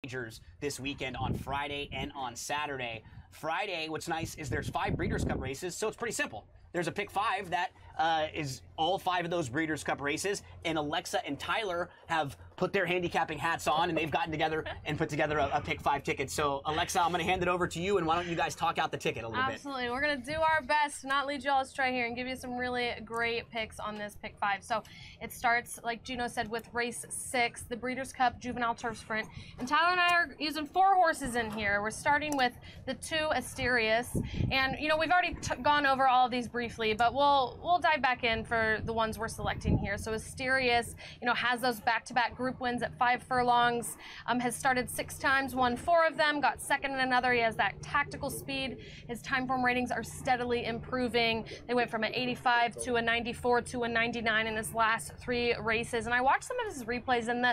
majors this weekend on Friday and on Saturday. Friday, what's nice is there's 5 Breeders' Cup races, so it's pretty simple. There's a pick 5 that is all 5 of those Breeders' Cup races, and Alexa and Tyler have put their handicapping hats on, and they've gotten together and put together a pick 5 ticket. So, Alexa, I'm going to hand it over to you, and why don't you guys talk out the ticket a little bit? Absolutely. We're going to do our best to not lead you all astray here and give you some really great picks on this pick 5. So, it starts, like Gino said, with race 6, the Breeders' Cup Juvenile Turf Sprint. And Tyler and I are using 4 horses in here. We're starting with the 2 Asterius. And, you know, we've already gone over all of these briefly, but we'll dive back in for the ones we're selecting here. So Asterius, you know, has those back-to-back group wins at 5 furlongs, has started 6 times, won 4 of them, got second in another. He has that tactical speed. His time form ratings are steadily improving. They went from an 85 to a 94 to a 99 in his last 3 races. And I watched some of his replays, and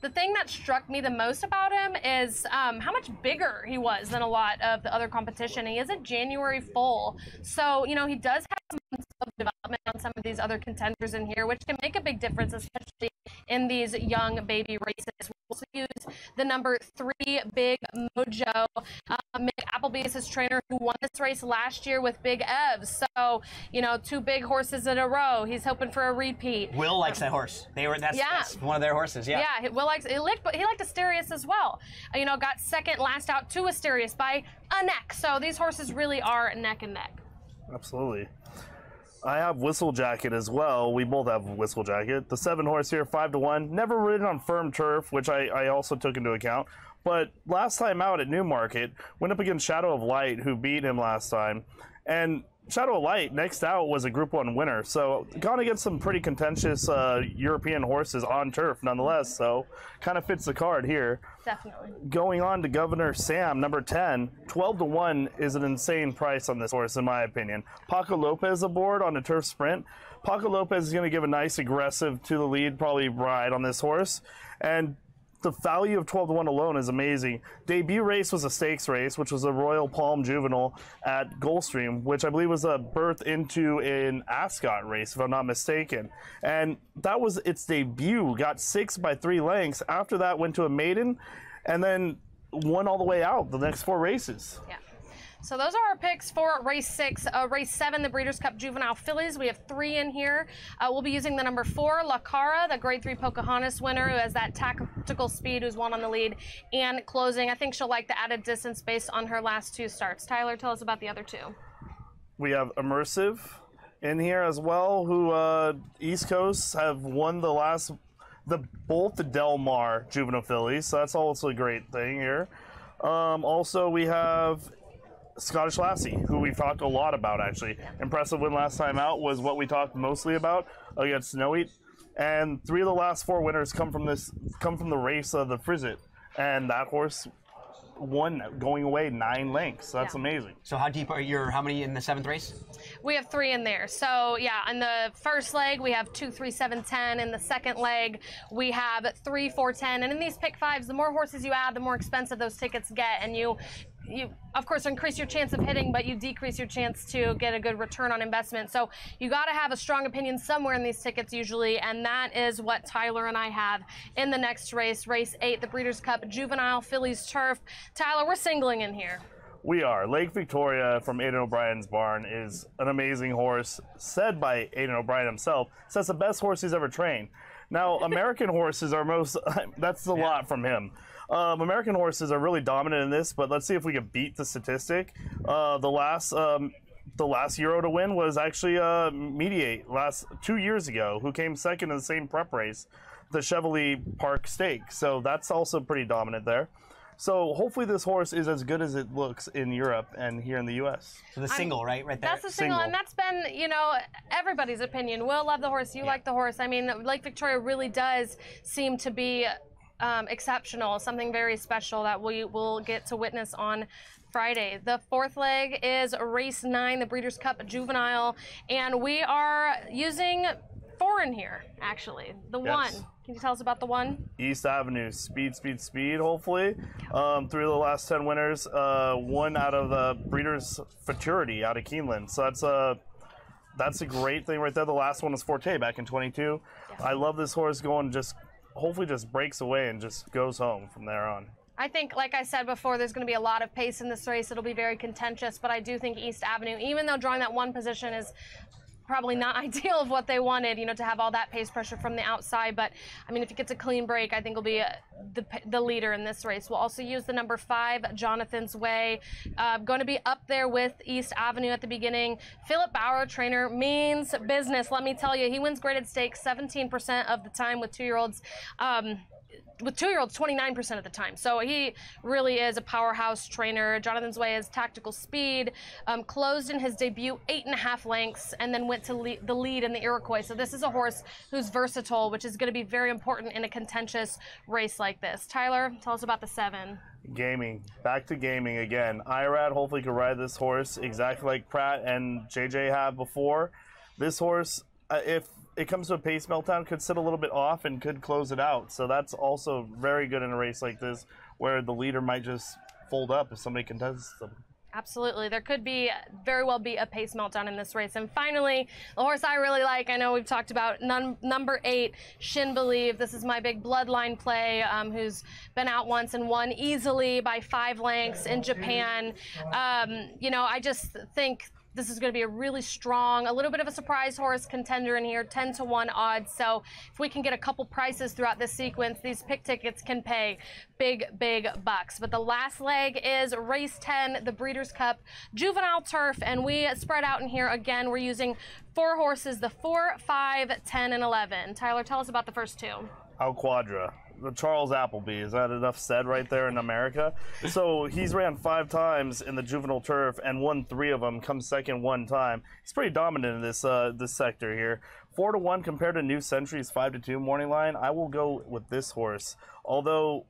the thing that struck me the most about him is how much bigger he was than a lot of the other competition. He is a January foal, so, you know, he does have some months of development on some of these other contenders in here, which can make a big difference, especially in these young baby races. We'll also use the number 3 Big Mojo. Mick Appleby is his trainer, who won this race last year with Big Ev. So, you know, 2 big horses in a row. He's hoping for a repeat. Will likes that horse. That's one of their horses. Yeah. Yeah. Will likes. He liked Asterius as well. You know, got second last out to Asterius by a neck. So these horses really are neck and neck. Absolutely. I have Whistle Jacket as well. We both have Whistle Jacket. The 7 horse here, 5-1. Never ridden on firm turf, which I also took into account. But last time out at Newmarket, went up against Shadow of Light, who beat him last time. And Shadow of Light, next out, was a Group 1 winner. So gone against some pretty contentious European horses on turf nonetheless. So kind of fits the card here. Definitely. Going on to Governor Sam, number 10, 12-1 is an insane price on this horse, in my opinion. Paco Lopez aboard on a turf sprint. Paco Lopez is going to give a nice aggressive to the lead, probably ride on this horse. And the value of 12-1 alone is amazing. Debut race was a stakes race, which was a Royal Palm Juvenile at Gulfstream, which I believe was a birth into an Ascot race, if I'm not mistaken. And that was its debut. Got 6 by 3 lengths. After that, went to a maiden, and then won all the way out the next 4 races. Yeah. So those are our picks for race 6. Race 7, the Breeders' Cup Juvenile Fillies. We have 3 in here. We'll be using the number 4, La Cara, the Grade 3 Pocahontas winner, who has that tactical speed, who's won on the lead and closing. I think she'll like the added distance based on her last 2 starts. Tyler, tell us about the other 2. We have Immersive in here as well, who East Coast have won both the Del Mar Juvenile Fillies, so that's also a great thing here. Also, we have Scottish Lassie, who we've talked a lot about, actually. Impressive win last time out was what we talked mostly about against Snowy. And 3 of the last 4 winners come from the race of the Frizzet. And that horse won going away 9 lengths. So that's amazing. So how deep are how many in the 7th race? We have 3 in there. So yeah, in the first leg, we have 2, 3, 7, 10. In the second leg, we have 3, 4, 10. And in these pick 5s, the more horses you add, the more expensive those tickets get. And you of course increase your chance of hitting, but you decrease your chance to get a good return on investment. So you got to have a strong opinion somewhere in these tickets usually, and that is what Tyler and I have in the next race, race 8, the Breeders' Cup Juvenile Fillies Turf. Tyler, we're singling in here. We are. Lake Victoria from Aidan O'Brien's barn is an amazing horse, said by Aidan O'Brien himself. Says the best horse he's ever trained. Now, American horses are that's a lot from him. American horses are really dominant in this, but let's see if we can beat the statistic. The last Euro to win was actually Mediate 2 years ago, who came second in the same prep race, the Chevrolet Park Stake. So that's also pretty dominant there. So hopefully this horse is as good as it looks in Europe and here in the U.S. So the single, right there? That's the single, and that's been, you know, everybody's opinion. Will love the horse, you like the horse. I mean, Lake Victoria really does seem to be exceptional, something very special that we will get to witness on Friday. The 4th leg is race 9, the Breeders' Cup Juvenile, and we are using 4 in here, actually. The 1. Can you tell us about the 1? East Avenue, speed, hopefully. 3 of the last 10 winners, 1 out of the Breeders' Futurity out of Keeneland. So that's a great thing right there. The last one was Forte back in 22. I love this horse going hopefully just breaks away and just goes home from there on. I think, like I said before, there's going to be a lot of pace in this race. It'll be very contentious, but I do think East Avenue, even though drawing that one position is probably not ideal of what they wanted, to have all that pace pressure from the outside. But, I mean, if he gets a clean break, I think he'll be the leader in this race. We'll also use the number 5, Jonathan's Way. Going to be up there with East Avenue at the beginning. Philip Bauer, trainer, means business. Let me tell you, he wins graded stakes 17% of the time with 2-year-olds. With 2-year-olds, 29% of the time. So he really is a powerhouse trainer. Jonathan's Way is tactical speed, closed in his debut 8.5 lengths, and then went to the lead in the Iroquois. So this is a horse who's versatile, which is going to be very important in a contentious race like this. Tyler, tell us about the 7. Gaming. Back to gaming again. Irad hopefully could ride this horse exactly like Pratt and JJ have before. This horse, if it comes to a pace meltdown, could sit a little bit off and could close it out. So that's also very good in a race like this, where the leader might just fold up if somebody contests them. Absolutely. There could very well be a pace meltdown in this race. And finally, the horse I really like, I know we've talked about, number 8, Shin Believe. This is my big bloodline play, who's been out once and won easily by 5 lengths in Japan. I just think this is going to be a really strong, a little bit of a surprise horse contender in here, 10-1 odds. So if we can get a couple prices throughout this sequence, these pick tickets can pay big, big bucks. But the last leg is race 10, the Breeders' Cup Juvenile Turf. And we spread out in here again. We're using 4 horses, the 4, 5, 10, and 11. Tyler, tell us about the first 2. Al Quadra. The Charles Appleby. Is that enough said right there in America? So he's ran 5 times in the juvenile turf and won 3 of them, come second 1 time. He's pretty dominant in this this sector here. 4-1 compared to New Century's 5-2 morning line. I will go with this horse. Although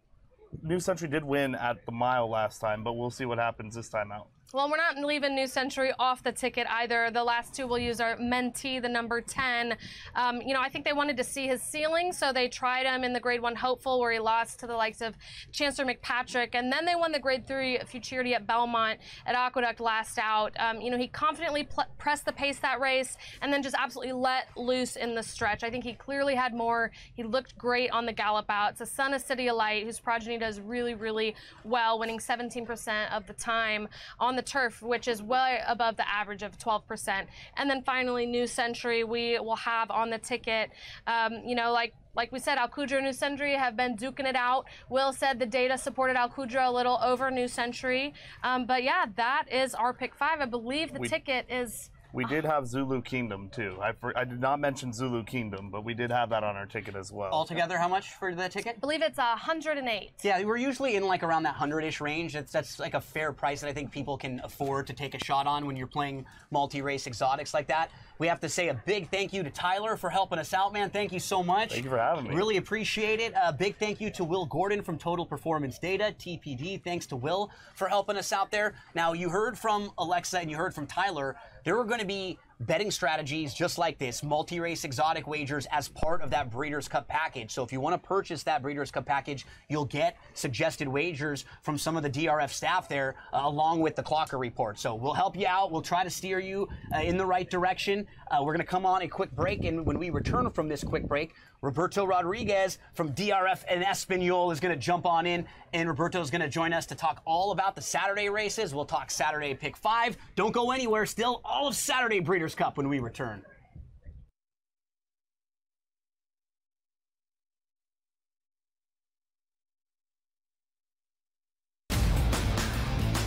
New Century did win at the mile last time, but we'll see what happens this time out. Well, we're not leaving New Century off the ticket either. The last 2 we'll use are Mentee, the number 10. I think they wanted to see his ceiling, so they tried him in the Grade 1 Hopeful, where he lost to the likes of Chancellor McPatrick, and then they won the Grade 3 Futurity at Belmont at Aqueduct last out. He confidently pressed the pace that race and then just absolutely let loose in the stretch. I think he clearly had more. He looked great on the gallop out. It's a son of City of Light, whose progeny does really, really well, winning 17% of the time on the turf, which is way above the average of 12%. And then finally, New Century, we will have on the ticket, like we said, Al Qudra and New Century have been duking it out. Will said the data supported Al Qudra a little over New Century. But yeah, that is our pick 5. I believe the ticket is... We did have Zulu Kingdom, too. I did not mention Zulu Kingdom, but we did have that on our ticket as well. Altogether, how much for the ticket? I believe it's 108. Yeah, we're usually in like around that 100-ish range. That's like a fair price that I think people can afford to take a shot on when you're playing multi-race exotics like that. We have to say a big thank you to Tyler for helping us out, man. Thank you so much. Thank you for having me. Really appreciate it. A big thank you to Will Gordon from Total Performance Data, TPD. Thanks to Will for helping us out there. Now, you heard from Alexa and you heard from Tyler. There are going to be betting strategies just like this, multi-race exotic wagers as part of that Breeders' Cup package. So if you want to purchase that Breeders' Cup package, you'll get suggested wagers from some of the DRF staff there, along with the Clocker report. So we'll help you out. We'll try to steer you in the right direction. We're going to come on a quick break, and when we return from this quick break, Roberto Rodriguez from DRF and Espanol is going to jump on in, and Roberto is going to join us to talk all about the Saturday races. We'll talk Saturday Pick 5. Don't go anywhere. Still all of Saturday Breeders' Cup when we return.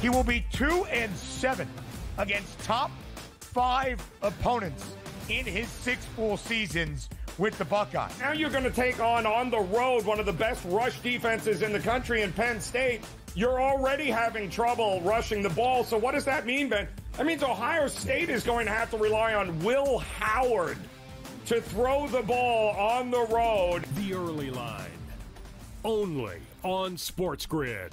He will be 2-7 against top 5 opponents in his 6 full seasons with the Buckeyes. Now you're going to take on the road, one of the best rush defenses in the country in Penn State. You're already having trouble rushing the ball. So what does that mean, Ben? That means Ohio State is going to have to rely on Will Howard to throw the ball on the road. The Early Line, only on Sports Grid.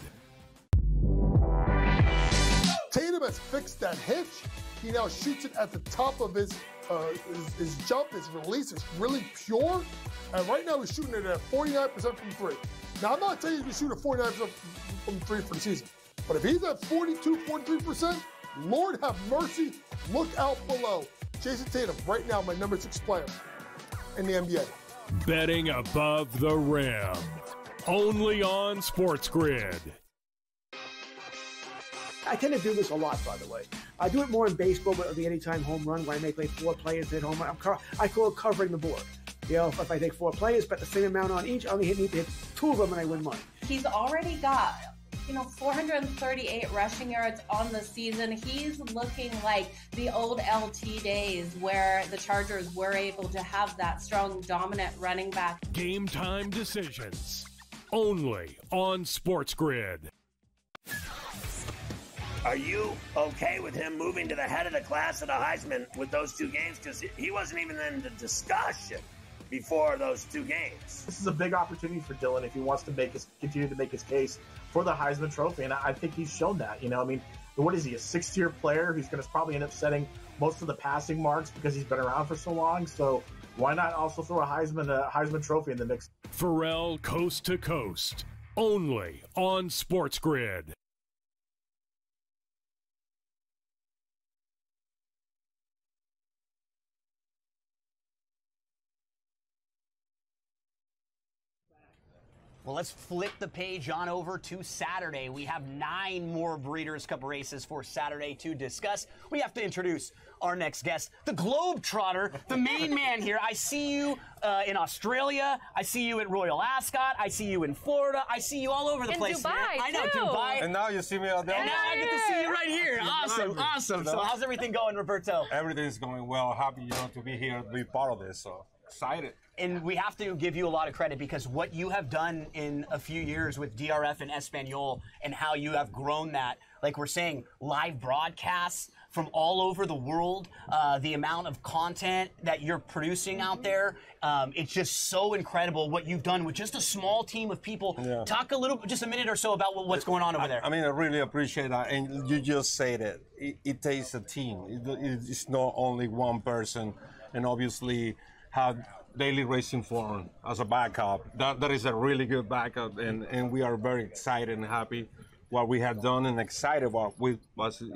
Tatum has fixed that hitch. He now shoots it at the top of his jump. His release is really pure. And right now he's shooting it at 49% from 3. Now, I'm not saying he's going to shoot at 49% from 3 for the season. But if he's at 42.3%, Lord have mercy, look out below. Jason Tatum, right now, my number 6 player in the NBA. Betting above the rim. Only on Sports Grid. I tend to do this a lot, by the way. I do it more in baseball with the anytime home run, where I may play 4 players at home. I call it covering the board. You know, if I take 4 players, bet the same amount on each, I only need to hit 2 of them and I win money. He's already got, 438 rushing yards on the season. He's looking like the old LT days where the Chargers were able to have that strong, dominant running back. Game time decisions. Only on Sports Grid. Are you okay with him moving to the head of the class of the Heisman with those 2 games? Because he wasn't even in the discussion before those 2 games. This is a big opportunity for Dylan if he wants to continue to make his case for the Heisman Trophy, and I think he's shown that. What is he, a 6th-tier player who's going to probably end up setting most of the passing marks because he's been around for so long? So why not also throw a Heisman Trophy in the mix? Pharrell Coast to Coast. Only on Sports Grid. Well, let's flip the page on over to Saturday. We have 9 more Breeders' Cup races for Saturday to discuss. We have to introduce our next guest, the Globetrotter, the main man here. I see you in Australia. I see you at Royal Ascot. I see you in Florida. I see you all over the place. Dubai, man. I know, too. Dubai. And now you see me out there. And now I get to see you right here. Awesome, awesome. So how's everything going, Roberto? Everything's going well. Happy, to be here, to be part of this. So excited. And we have to give you a lot of credit because what you have done in a few years with DRF and Espanol and how you have grown that, like we're saying, live broadcasts from all over the world, the amount of content that you're producing out there, it's just so incredible what you've done with just a small team of people. Yeah. Talk just a minute or so about what's going on over there. I really appreciate that. And you just said it. It takes a team. It's not only one person. And obviously have Daily Racing Forum as a backup. That is a really good backup, and we are very excited and happy what we have done and excited what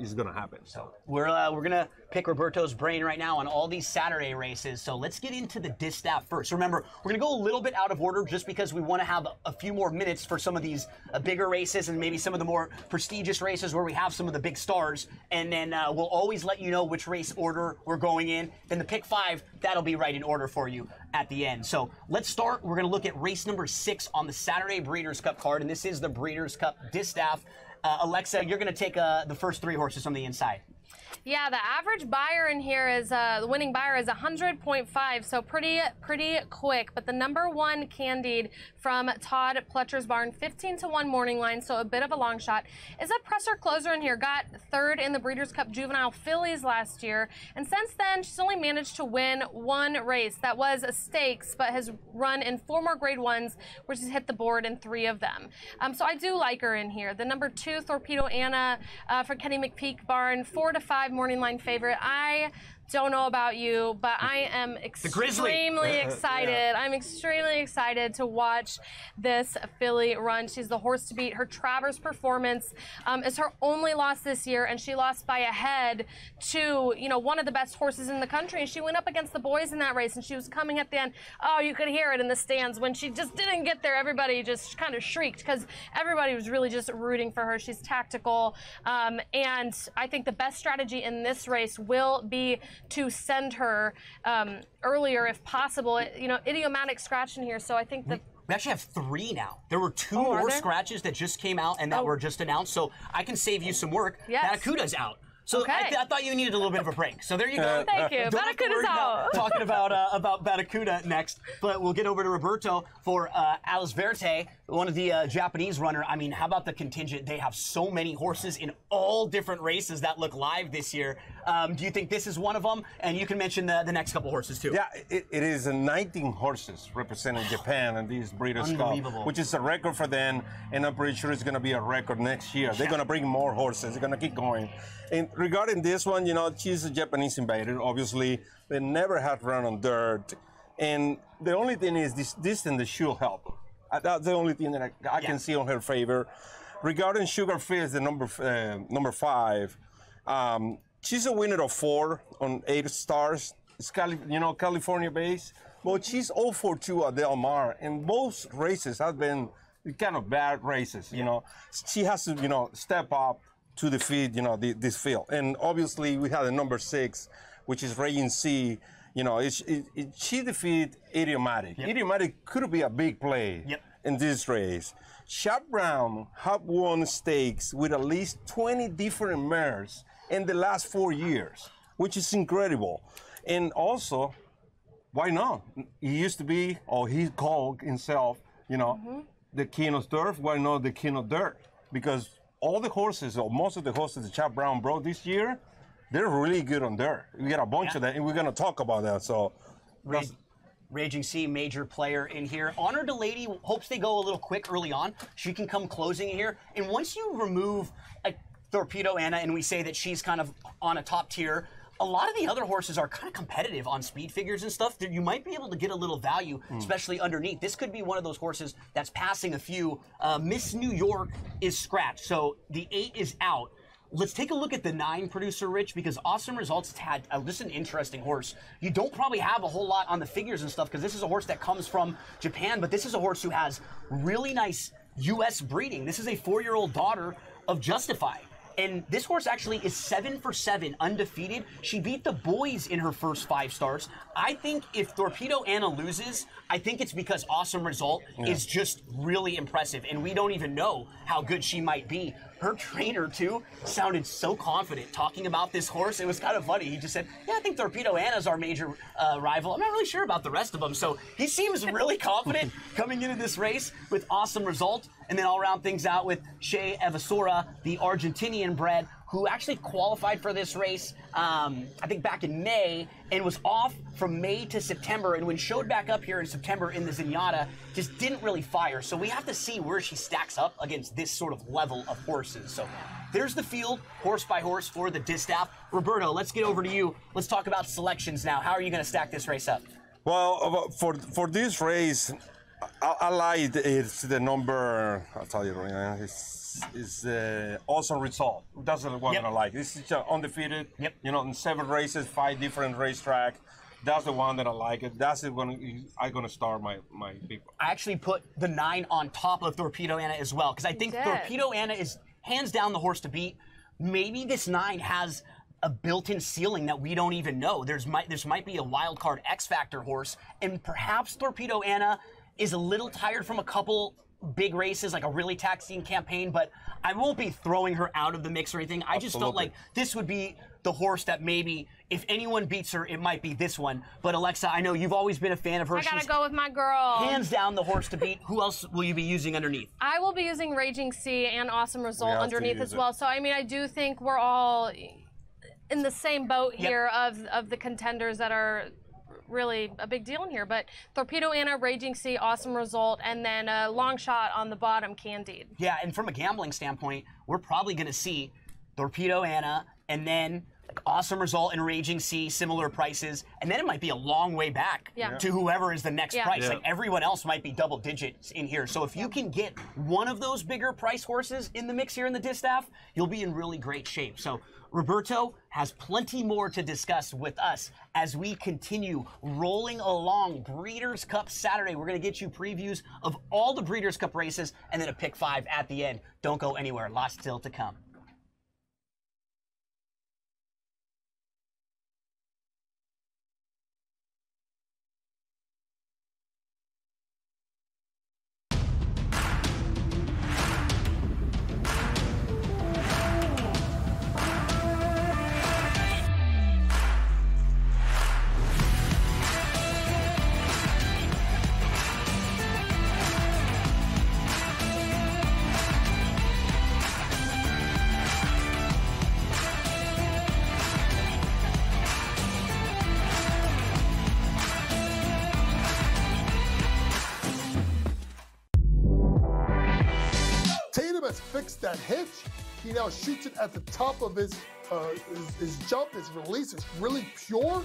is going to happen. So we're going to pick Roberto's brain right now on all these Saturday races. So let's get into the distaff first. Remember, we're going to go a little bit out of order just because we want to have a few more minutes for some of these bigger races and maybe some of the more prestigious races where we have some of the big stars. And then we'll always let you know which race order we're going in. Then the pick 5, that'll be right in order for you at the end. So let's start. We're going to look at race number 6 on the Saturday Breeders' Cup card, and this is the Breeders' Cup distaff. Alexa, you're going to take the first 3 horses from the inside. Yeah, the average buyer in here is, the winning buyer is 100.5, so pretty quick. But the number 1 Candied from Todd Pletcher's barn, 15-1 morning line, so a bit of a long shot, is a presser closer in here. Got 3rd in the Breeders' Cup Juvenile Fillies last year, and since then she's only managed to win 1 race. That was a stakes, but has run in 4 more Grade 1s, where she's hit the board in 3 of them. So I do like her in here. The number 2 Torpedo Anna for Kenny McPeak barn, 4-5 morning line favorite. I don't know about you, but I am extremely excited. Yeah. I'm extremely excited to watch this filly run. She's the horse to beat. Her Travers performance is her only loss this year, and she lost by a head to, one of the best horses in the country. And she went up against the boys in that race, and she was coming at the end. Oh, you could hear it in the stands. When she just didn't get there, everybody just kind of shrieked because everybody was really just rooting for her. She's tactical, and I think the best strategy in this race will be to send her earlier if possible. Idiomatic scratch in here, so I think that we actually have 3 now. There were 2 more scratches that just came out and that were just announced, so I can save you some work. Yes. Batacuda's out. So I thought you needed a little bit of a break. So there you go. Thank you. Batacuda's out. Talking about Batacuda next, but we'll get over to Roberto for Alice Verte, one of the Japanese runner. I mean, how about the contingent? They have so many horses in all different races that look live this year. Do you think this is one of them? And you can mention the next couple horses too. Yeah, it is 19 horses representing Japan in these Breeders' Cup, which is a record for them, and I'm pretty sure it's going to be a record next year. They're going to bring more horses. They're going to keep going. And regarding this one, she's a Japanese invader. Obviously, they never have run on dirt. And the only thing is this and the shoe help. That's the only thing that I can see on her favor. Regarding Sugar Fizz, the number 5, she's a winner of 4 on 8 stars. It's California based. But she's 0-4-2 at Del Mar. And both races have been kind of bad races. You know, she has to, you know, step up to defeat, you know, this field. And obviously, we have the number 6, which is Raging C. You know, she defeated Idiomatic. Idiomatic could be a big play in this race. Chap Brown have won stakes with at least 20 different mares in the last 4 years, which is incredible. And also, why not? He used to be, or he called himself, you know, the king of turf. Why not the king of dirt? Because all the horses, or most of the horses that Chap Brown brought this year, they're really good on dirt. We got a bunch of that, and we're going to talk about that. So, Raging C, major player in here. Honor to Lady, hopes they go a little quick early on. She can come closing here. And once you remove a Torpedo Anna and we say that she's kind of on a top tier, a lot of the other horses are kind of competitive on speed figures and stuff. You might be able to get a little value, especially underneath. This could be one of those horses that's passing a few. Miss New York is scratched, so the 8 is out. Let's take a look at the 9, Producer Rich, because Awesome Results had just an interesting horse. You don't probably have a whole lot on the figures and stuff because this is a horse that comes from Japan, but this is a horse who has really nice U.S. breeding. This is a 4-year-old daughter of Justify. And this horse actually is 7 for 7 undefeated. She beat the boys in her first 5 starts. I think if Torpedo Anna loses, I think it's because Awesome Result is just really impressive. And we don't even know how good she might be. Her trainer, too, sounded so confident talking about this horse. It was kind of funny. He just said, yeah, I think Torpedo Anna's our major rival. I'm not really sure about the rest of them. So he seems really confident coming into this race with Awesome Result. And then I'll round things out with Shea Evasora, the Argentinian bred, who actually qualified for this race, I think back in May, and was off from May to September, and when showed back up here in September in the Zenyatta, just didn't really fire. So we have to see where she stacks up against this sort of level of horses. So there's the field, horse by horse, for the distaff. Roberto, let's get over to you. Let's talk about selections now. How are you going to stack this race up? Well, for this race, I like it's the number. I'll tell you right now. It's Awesome Result. That's the one that I like. This is undefeated. You know, in 7 races, 5 different racetracks. That's the one that I like. That's the one I'm gonna start my people. I actually put the 9 on top of Torpedo Anna as well because I think Torpedo Anna is hands down the horse to beat. Maybe this 9 has a built-in ceiling that we don't even know. There's might be a wild card X Factor horse, and perhaps Torpedo Anna is a little tired from a couple big races, like a really taxing campaign, but I won't be throwing her out of the mix or anything. I just felt like this would be the horse that maybe, if anyone beats her, it might be this one. But Alexa, I know you've always been a fan of her. I gotta go with my girl. Hands down the horse to beat. Who else will you be using underneath? I will be using Raging C and Awesome Result underneath as well. So, I mean, I do think we're all in the same boat here of the contenders that are really a big deal in here, but Torpedo Anna, Raging C, Awesome Result, and then a long shot on the bottom, Candide. Yeah, and from a gambling standpoint, we're probably going to see Torpedo Anna and then Awesome Result and Raging C, similar prices, and then it might be a long way back to whoever is the next price. Like everyone else might be double digits in here. So if you can get one of those bigger price horses in the mix here in the distaff, you'll be in really great shape. So Roberto has plenty more to discuss with us as we continue rolling along Breeders' Cup Saturday. We're going to get you previews of all the Breeders' Cup races and then a pick 5 at the end. Don't go anywhere. Lots still to come. Fixed that hitch. He now shoots it at the top of his jump. His release is really pure.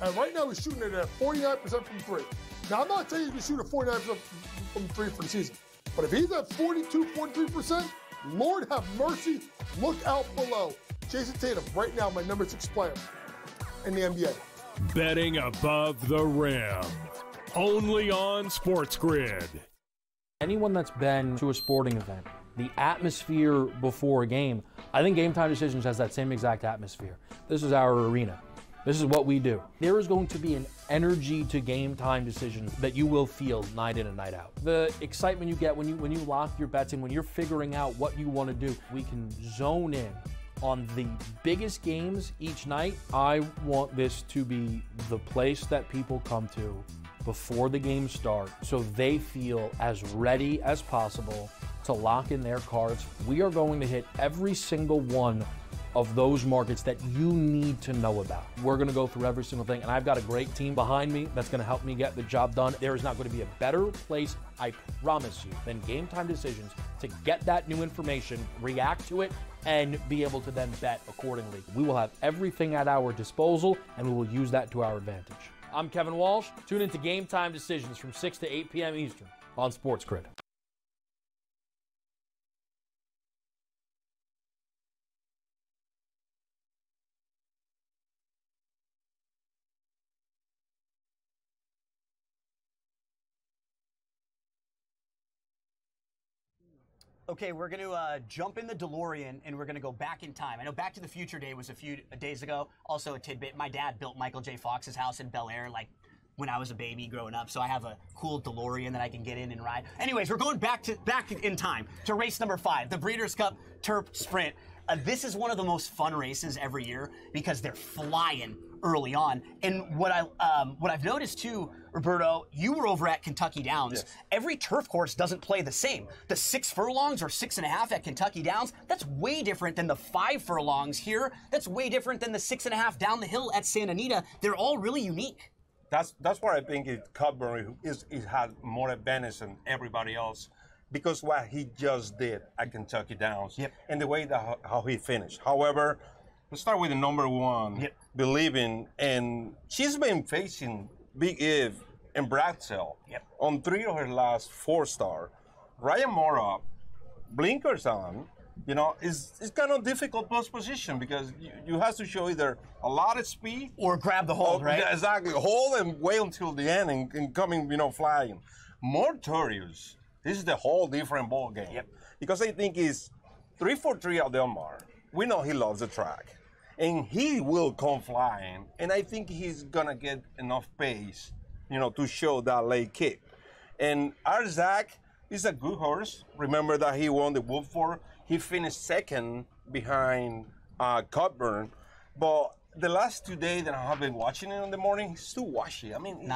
And right now he's shooting it at 49% from 3. Now, I'm not saying he's going to shoot at 49% from 3 for the season. But if he's at 42, 43%, Lord have mercy, look out below. Jason Tatum, right now, my number 6 player in the NBA. Betting above the rim. Only on Sports Grid. Anyone that's been to a sporting event, the atmosphere before a game, I think Game Time Decisions has that same exact atmosphere. This is our arena. This is what we do. There is going to be an energy to Game Time Decisions that you will feel night in and night out. The excitement you get when you lock your bets in, when you're figuring out what you want to do, we can zone in on the biggest games each night. I want this to be the place that people come to before the games start so they feel as ready as possible to lock in their cards. We are going to hit every single one of those markets that you need to know about. We're going to go through every single thing, and I've got a great team behind me that's going to help me get the job done. There is not going to be a better place, I promise you, than Game Time Decisions to get that new information, react to it, and be able to then bet accordingly. We will have everything at our disposal, and we will use that to our advantage. I'm Kevin Walsh. Tune into Game Time Decisions from 6 to 8 p.m. Eastern on Sports Grid. Okay, we're going to jump in the DeLorean, and we're going to go back in time. I know Back to the Future Day was a few days ago. Also a tidbit, my dad built Michael J. Fox's house in Bel Air, like, when I was a baby growing up, so I have a cool DeLorean that I can get in and ride. Anyways, we're going back in time to race number 5, the Breeders' Cup Turf Sprint. This is one of the most fun races every year because they're flying early on. And what I've noticed too, Roberto, you were over at Kentucky Downs. Yes. Every turf course doesn't play the same. The 6 furlongs or 6.5 at Kentucky Downs, that's way different than the 5 furlongs here. That's way different than the 6.5 down the hill at Santa Anita. They're all really unique. That's where I think Cudbury has more advantage than everybody else, because what he just did at Kentucky Downs and the way that how he finished. However, let's start with the number 1, Believing, and she's been facing Big Eve and Bradsell on 3 of her last 4-star. Ryan Mora, blinkers on, you know, it's kind of difficult post position because you have to show either a lot of speed or grab the hold, right? Yeah, exactly. Hold and wait until the end and coming, you know, flying. Mortorius, this is the whole different ball game. Because I think he's 343 out Del Mar. We know he loves the track. And he will come flying. And I think he's gonna get enough pace, you know, to show that late kick. And our Zach is a good horse. Remember that he won the Woodford. He finished 2nd behind Cutburn. But the last 2 days that I have been watching him in the morning, he's too washy. I mean,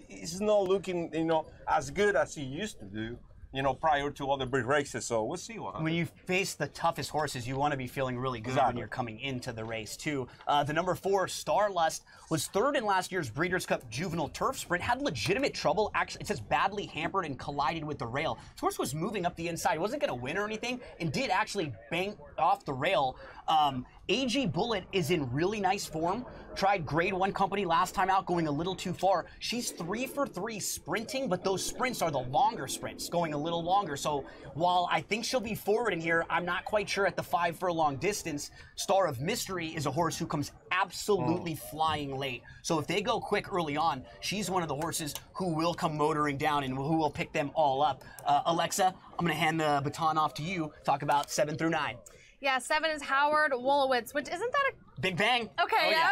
he's not looking, you know, as good as he used to do, you know, prior to all the big races. So we'll see what happens. When you face the toughest horses, you want to be feeling really good when you're coming into the race, too. The number 4, Starlust, was 3rd in last year's Breeders' Cup Juvenile Turf Sprint, had legitimate trouble. Actually, it says badly hampered and collided with the rail. This horse was moving up the inside. Wasn't going to win or anything, and did actually bang off the rail. AG Bullet is in really nice form. Tried Grade 1 company last time out, going a little too far. She's 3 for 3 sprinting, but those sprints are the longer sprints, going a little longer. So while I think she'll be forward in here, I'm not quite sure at the 5 furlong distance. Star of Mystery is a horse who comes absolutely flying late. So if they go quick early on, she's one of the horses who will come motoring down and who will pick them all up. Alexa, I'm going to hand the baton off to you. Talk about 7 through 9. Yeah, 7 is Howard Wolowitz, which isn't that a Big Bang? Okay, oh, yeah.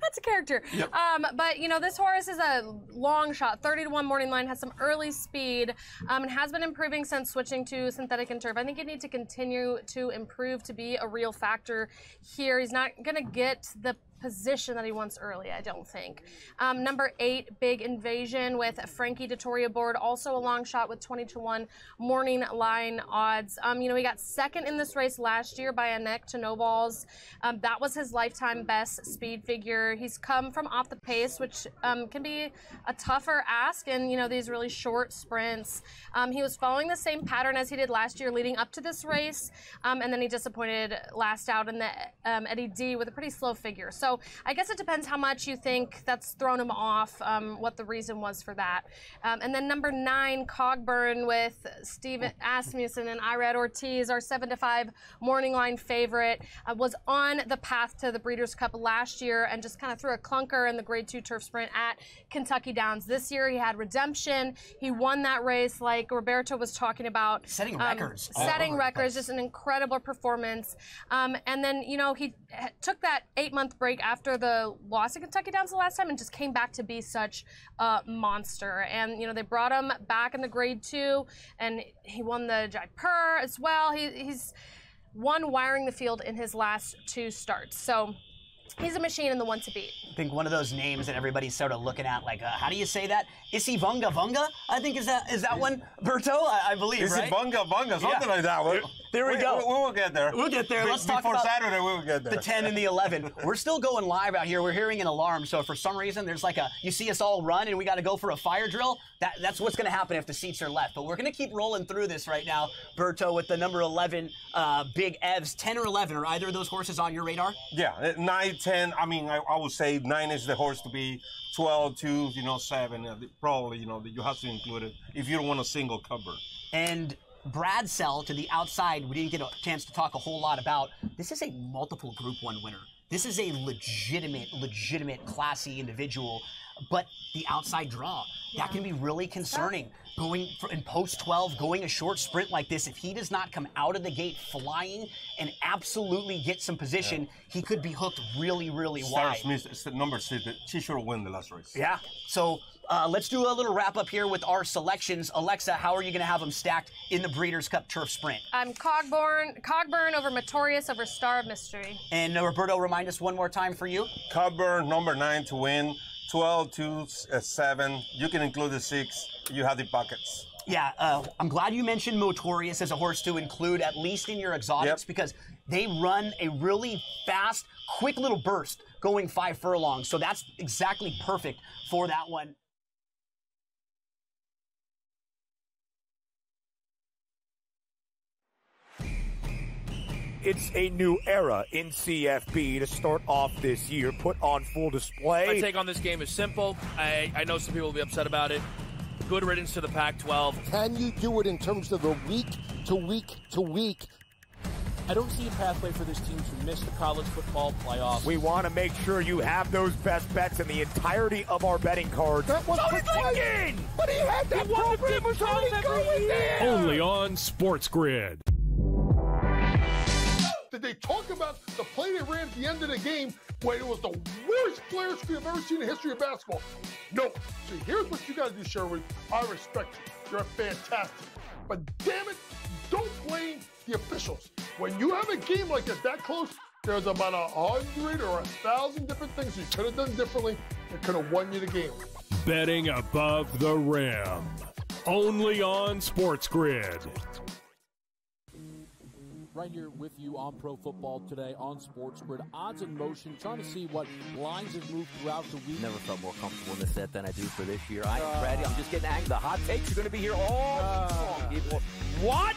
That's a character. Yep. But, you know, this horse is a long shot. 30-1 morning line, has some early speed, and has been improving since switching to synthetic and turf. I think you need to continue to improve to be a real factor here. He's not going to get the position that he wants early, I don't think. Number 8, Big Invasion with Frankie Dettori aboard, also a long shot with 20-1 morning line odds. You know, he got 2nd in this race last year by a neck to no balls. That was his lifetime best speed figure. He's come from off the pace, which can be a tougher ask in, you know, these really short sprints. He was following the same pattern as he did last year leading up to this race, and then he disappointed last out in the Eddie D with a pretty slow figure. So So I guess it depends how much you think that's thrown him off, what the reason was for that. And then number 9, Cogburn with Steven Asmussen and Irad Ortiz, our 7-5 morning line favorite, was on the path to the Breeders' Cup last year and just kind of threw a clunker in the Grade 2 turf sprint at Kentucky Downs. This year he had redemption. He won that race like Roberto was talking about. Setting records. Setting records, just an incredible performance. And then, you know, he took that 8-month break after the loss to Kentucky Downs the last time and just came back to be such a monster. And, you know, they brought him back in the Grade 2 and he won the Jaipur as well. He's won wiring the field in his last 2 starts. So he's a machine and the one to beat. I think one of those names that everybody's sort of looking at, like, how do you say that? Isi Vunga Vunga? I think is that one, Berto? I believe, Isi right? Vunga Vunga, something like that. There we go. We will get there. We'll get there. Let's talk before about Saturday. We will get there. The 10 and the 11. We're still going live out here. We're hearing an alarm. So if for some reason there's like you see us all run and we got to go for a fire drill, that's what's going to happen if the seats are left. But we're going to keep rolling through this right now, Berto, with the number 11 Big Evs. 10 or 11, are either of those horses on your radar? Yeah, 9, 10. I mean, I would say 9 is the horse to be. 12, 2, 7. Probably, you have to include it if you don't want a single cover. And Brad Sell to the outside, we didn't get a chance to talk a whole lot about. This is a multiple Group 1 winner. This is a legitimate, classy individual. But the outside draw, that can be really concerning. Going in post 12, going a short sprint like this, if he does not come out of the gate flying and absolutely get some position, he could be hooked really, really wide. Smith, number 6, she should win the last race. Yeah. So let's do a little wrap up here with our selections. Alexa, how are you going to have them stacked in the Breeders' Cup Turf Sprint? Cogburn over Matorius over Star of Mystery. And Roberto, remind us one more time for you. Cogburn, number 9 to win. 12, 2, 7. You can include the 6. You have the pockets. Yeah, I'm glad you mentioned Motorius as a horse to include at least in your exotics because they run a really fast, quick little burst going 5 furlongs. So that's exactly perfect for that one. It's a new era in CFP to start off this year, put on full display. My take on this game is simple. I know some people will be upset about it. Good riddance to the Pac-12. Can you do it in terms of the week to week to week? I don't see a pathway for this team to miss the college football playoffs. We want to make sure you have those best bets in the entirety of our betting cards. That was Lincoln! But he had that program was already going there! Only on Sports Grid. Did they talk about the play they ran at the end of the game when it was the worst player screen I've ever seen in the history of basketball? No. See, here's what you got to do, Sherwood. I respect you. You're fantastic. But damn it, don't blame the officials. When you have a game like that close, there's about 100 or 1,000 different things you could have done differently that could have won you the game. Betting above the rim. Only on Sports Grid. Right here with you on Pro Football Today on Sports Grid. Odds in motion, trying to see what lines have moved throughout the week. Never felt more comfortable in this set than I do for this year. I am ready. I'm just getting angry. The hot takes are going to be here all long, people. What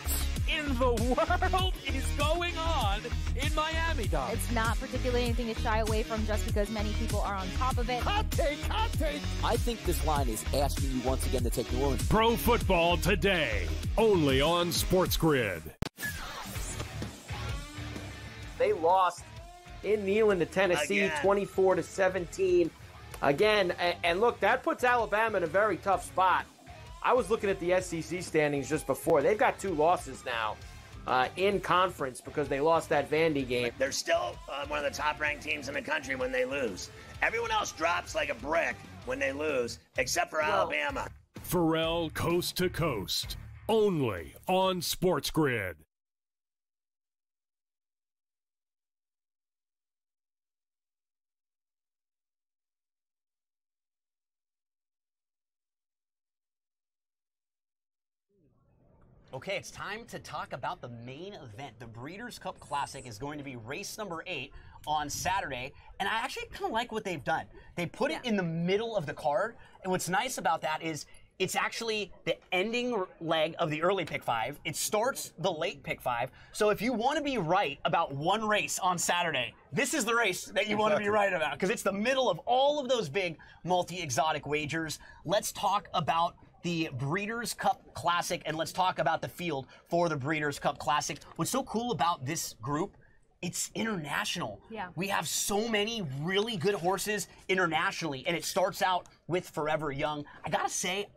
in the world is going on in Miami, Dom? It's not particularly anything to shy away from just because many people are on top of it. Hot take, hot take. I think this line is asking you once again to take New Orleans. Pro Football Today, only on Sports Grid. They lost in Neyland to Tennessee, 24-17. Again, and look, that puts Alabama in a very tough spot. I was looking at the SEC standings just before. They've got 2 losses now in conference because they lost that Vandy game. They're still one of the top-ranked teams in the country when they lose. Everyone else drops like a brick when they lose, except for Alabama. Pharrell Coast to Coast, only on Sports Grid. Okay, it's time to talk about the main event. The Breeders' Cup Classic is going to be race number 8 on Saturday, and I actually kind of like what they've done. They put it in the middle of the card, and what's nice about that is It's actually the ending leg of the early pick 5. It starts the late pick 5. So if you want to be right about one race on Saturday, this is the race that you want to be right about, because it's the middle of all of those big multi-exotic wagers. Let's talk about the Breeders' Cup Classic, and let's talk about the field for the Breeders' Cup Classic. What's so cool about this group, it's international. Yeah. We have so many really good horses internationally, and it starts out with Forever Young. I gotta say,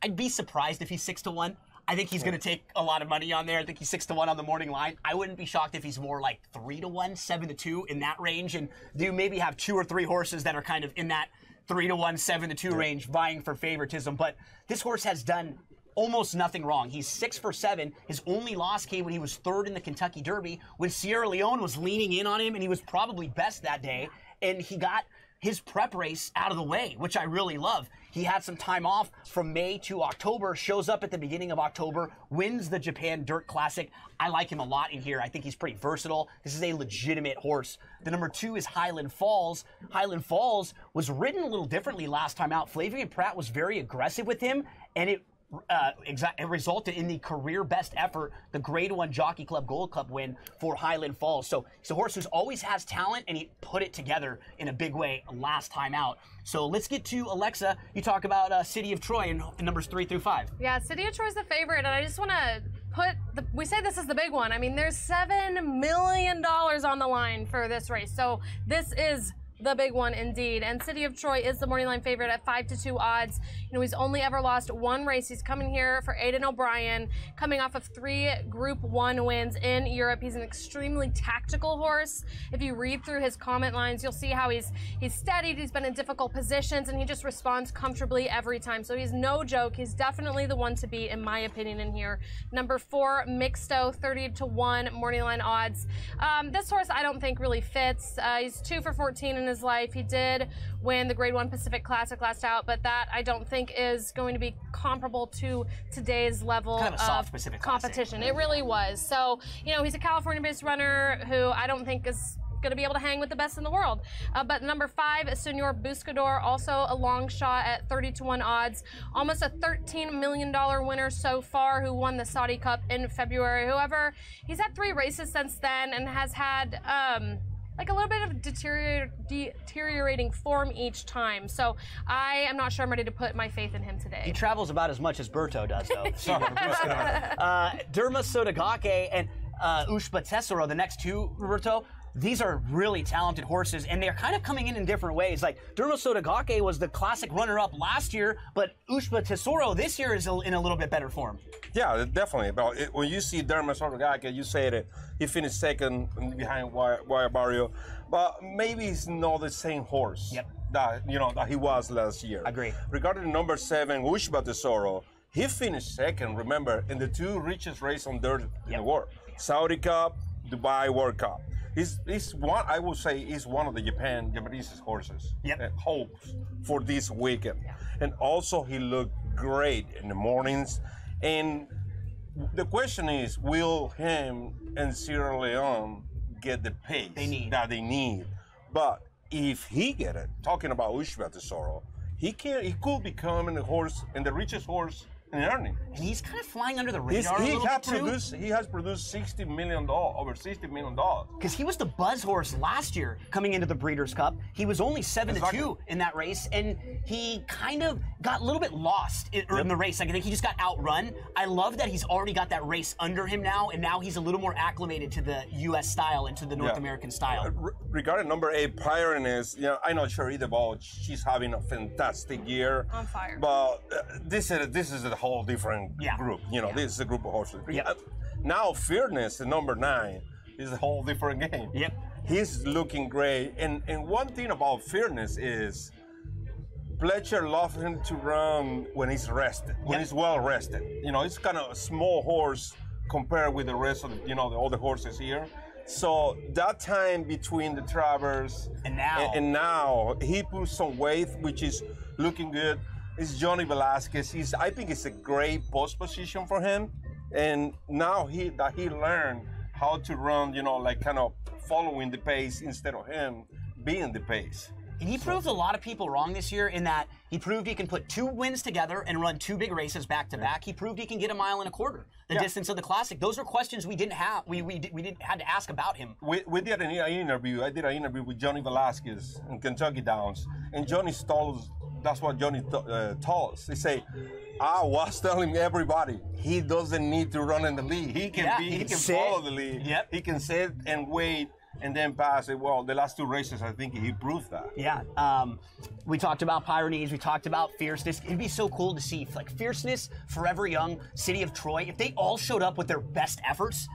I'd be surprised if he's 6-1. I think he's going to take a lot of money on there. I think he's 6-1 on the morning line. I wouldn't be shocked if he's more like 3-1, 7-2 in that range. And you maybe have 2 or 3 horses that are kind of in that 3-1, 7-2 range vying for favoritism. But this horse has done almost nothing wrong. He's 6 for 7. His only loss came when he was 3rd in the Kentucky Derby, when Sierra Leone was leaning in on him, and he was probably best that day. And he got his prep race out of the way, which I really love. He had some time off from May to October, shows up at the beginning of October, wins the Japan Dirt Classic. I like him a lot in here. I think he's pretty versatile. This is a legitimate horse. The number 2 is Highland Falls. Highland Falls was ridden a little differently last time out. Flavien Prat was very aggressive with him, and it resulted in the career best effort, the Grade 1 Jockey Club Gold Cup win for Highland Falls. So he's a horse who always has talent, and he put it together in a big way last time out. So let's get to Alexa. You talk about City of Troy in numbers 3 through 5. Yeah, City of Troy is the favorite, and I just want to we say this is the big one. I mean, there's $7 million on the line for this race. So this is the big one indeed. And City of Troy is the morning line favorite at 5-2 odds. You know, he's only ever lost 1 race. He's coming here for Aidan O'Brien, coming off of 3 Group 1 wins in Europe. He's an extremely tactical horse. If you read through his comment lines, you'll see how he's steadied, he's been in difficult positions, and he just responds comfortably every time. So he's no joke. He's definitely the one to beat, in my opinion, in here. Number 4, Mixto, 30-1 morning line odds. This horse I don't think really fits. He's 2 for 14 in his life. He did win the Grade 1 Pacific Classic last out, but that I don't think is going to be comparable to today's level Kind of a soft of Pacific competition. It really was. So, you know, he's a California-based runner who I don't think is going to be able to hang with the best in the world. But number 5, Senor Buscador, also a long shot at 30-1 odds. Almost a $13 million winner so far, who won the Saudi Cup in February. However, he's had 3 races since then and has had like a little bit of deteriorating form each time. So I am not sure I'm ready to put my faith in him today. He travels about as much as Berto does, though. Derma Sotogake and Ushba Tesoro, the next 2, Roberto, these are really talented horses, and they're kind of coming in different ways. Like, Derma Sotogake was the classic runner-up last year, but Ushba Tesoro this year is in a little bit better form. Yeah, definitely. But when you see Derma Sotogake, you say that he finished 2nd behind Wire Barrio, but maybe it's not the same horse that he was last year. Agree. Regarding number 7, Ushba Tesoro, he finished 2nd, remember, in the 2 richest races on dirt in the world. Saudi Cup, Dubai World Cup. He's one, I would say, he's one of the Japanese horses. Hopes for this weekend. And also, he looked great in the mornings. And the question is, will him and Sierra Leone get the pace that they need? But if he get it, talking about Ushba Tesoro, he could become the horse and the richest horse in earning. And he's kind of flying under the radar He has produced $60 million, over $60 million. Because he was the buzz horse last year coming into the Breeders' Cup. He was only 7-2 in that race, and he kind of got a little bit lost in the race. Like, I think he just got outrun. I love that he's already got that race under him now, and now he's a little more acclimated to the U.S. style and to the North American style. Regarding number 8, Pyrenees, I'm not sure either about. She's having a fantastic year. On fire. But this is a whole different group. This is a group of horses. Now, Fearness, the number 9, is a whole different game. He's looking great. And one thing about Fearness is Pletcher loves him to run when he's rested, when he's well rested. It's kind of a small horse compared with the rest of the other horses here. So that time between the Travers and now he put some weight, which is looking good. It's Johnny Velasquez. I think it's a great post position for him. And now he learned how to run, like kind of following the pace instead of him being the pace. And he proved a lot of people wrong this year in that he proved he can put 2 wins together and run 2 big races back to back. He proved he can get a mile and a quarter, the distance of the Classic. Those are questions we didn't have. We didn't had to ask about him. We did an interview. I did an interview with Johnny Velasquez in Kentucky Downs, and Johnny told us, that's what Johnny told us. They say, I was telling everybody he doesn't need to run in the lead. He can follow the lead. Yep. He can sit and wait and then pass it. Well, the last 2 races, I think he proved that. Yeah. We talked about Pyrenees. We talked about fierceness. It'd be so cool to see, like, fierceness, Forever Young, City of Troy. If they all showed up with their best efforts,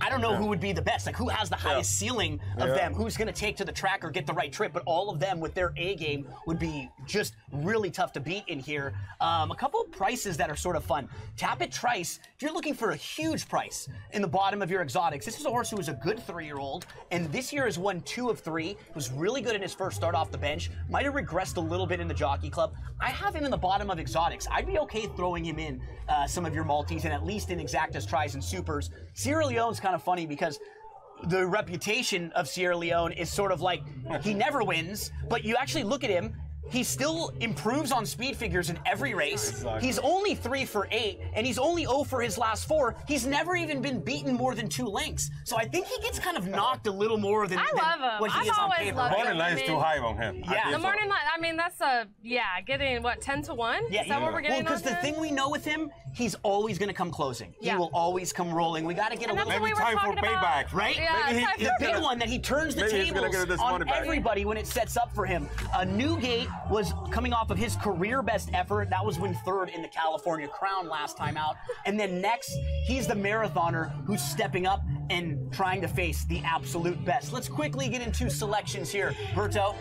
I don't know who would be the best. Like, who has the highest ceiling of them? Who's going to take to the track or get the right trip? But all of them with their A game would be just really tough to beat in here. A couple of prices that are sort of fun. Tappet Trice, if you're looking for a huge price in the bottom of your exotics, this is a horse who was a good 3-year-old, and this year has won 2 of 3. Was really good in his first start off the bench. Might have regressed a little bit in the Jockey Club. I have him in the bottom of exotics. I'd be okay throwing him in some of your multis and at least in exactas, tries, and supers. Sierra Leone's kind of funny because the reputation of Sierra Leone is sort of like he never wins, but you actually look at him, he still improves on speed figures in every race. Exactly. He's only 3 for 8, and he's only 0 for his last 4. He's never even been beaten more than 2 lengths. So I think he gets kind of knocked a little more than, love him. what he I've is on always paper. loved Morning line is too high on him. Yeah. The morning line, I mean, that's getting, what, 10 to 1? Yeah, Is that what we're getting because the thing we know with him, he's always going to come closing. Yeah. He will always come rolling. We got to get a little Maybe time for payback. Right? Yeah, The big one that he turns the Maybe he's gonna tables get this on money back. everybody when it sets up for him. Newgate was coming off of his career best effort. That was when 3rd in the California Crown last time out. And then next, he's the marathoner who's stepping up and trying to face the absolute best. Let's quickly get into selections here. Berto.